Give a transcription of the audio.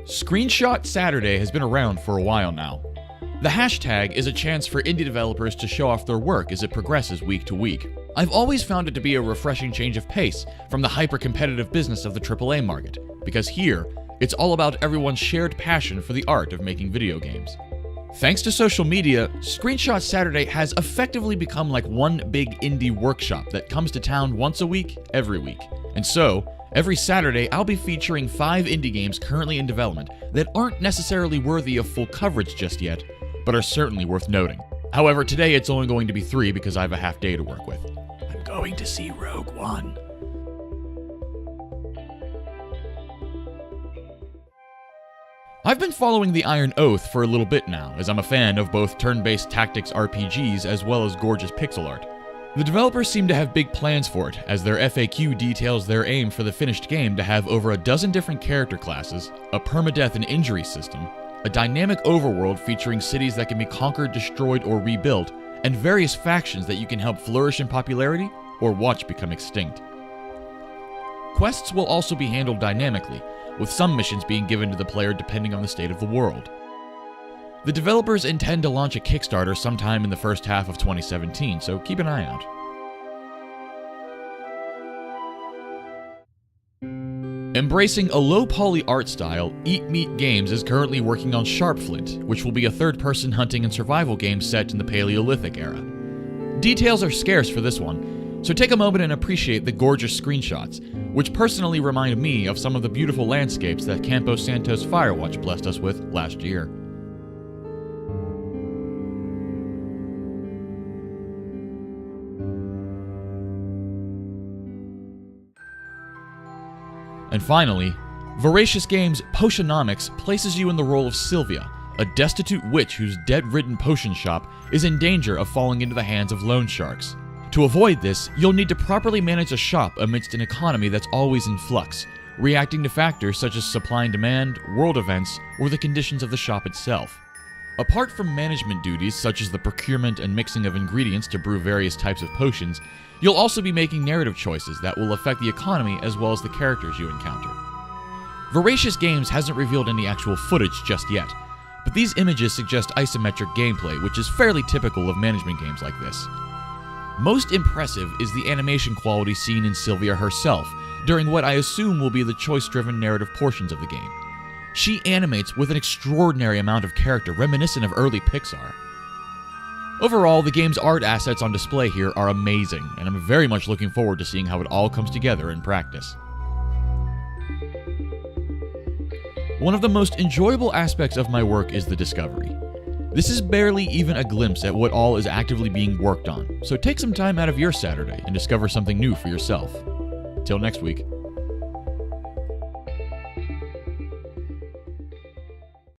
Screenshot Saturday has been around for a while now. The hashtag is a chance for indie developers to show off their work as it progresses week to week. I've always found it to be a refreshing change of pace from the hyper-competitive business of the AAA market, because here, it's all about everyone's shared passion for the art of making video games. Thanks to social media, Screenshot Saturday has effectively become like one big indie workshop that comes to town once a week, every week. And so, every Saturday, I'll be featuring 5 indie games currently in development that aren't necessarily worthy of full coverage just yet, but are certainly worth noting. However, today it's only going to be 3 because I have a half day to work with. I'm going to see Rogue One. I've been following the Iron Oath for a little bit now, as I'm a fan of both turn-based tactics RPGs as well as gorgeous pixel art. The developers seem to have big plans for it, as their FAQ details their aim for the finished game to have over a dozen different character classes, a permadeath and injury system, a dynamic overworld featuring cities that can be conquered, destroyed, or rebuilt, and various factions that you can help flourish in popularity or watch become extinct. Quests will also be handled dynamically, with some missions being given to the player depending on the state of the world. The developers intend to launch a Kickstarter sometime in the first half of 2017, so keep an eye out. Embracing a low-poly art style, Eat Meat Games is currently working on Sharpflint, which will be a third-person hunting and survival game set in the Paleolithic era. Details are scarce for this one, so take a moment and appreciate the gorgeous screenshots, which personally remind me of some of the beautiful landscapes that Campo Santo's Firewatch blessed us with last year. And finally, Voracious Games' Potionomics places you in the role of Sylvia, a destitute witch whose dead-ridden potion shop is in danger of falling into the hands of loan sharks. To avoid this, you'll need to properly manage a shop amidst an economy that's always in flux, reacting to factors such as supply and demand, world events, or the conditions of the shop itself. Apart from management duties such as the procurement and mixing of ingredients to brew various types of potions, you'll also be making narrative choices that will affect the economy as well as the characters you encounter. Voracious Games hasn't revealed any actual footage just yet, but these images suggest isometric gameplay, which is fairly typical of management games like this. Most impressive is the animation quality seen in Sylvia herself, during what I assume will be the choice-driven narrative portions of the game. She animates with an extraordinary amount of character reminiscent of early Pixar. Overall, the game's art assets on display here are amazing, and I'm very much looking forward to seeing how it all comes together in practice. One of the most enjoyable aspects of my work is the discovery. This is barely even a glimpse at what all is actively being worked on, so take some time out of your Saturday and discover something new for yourself. Till next week.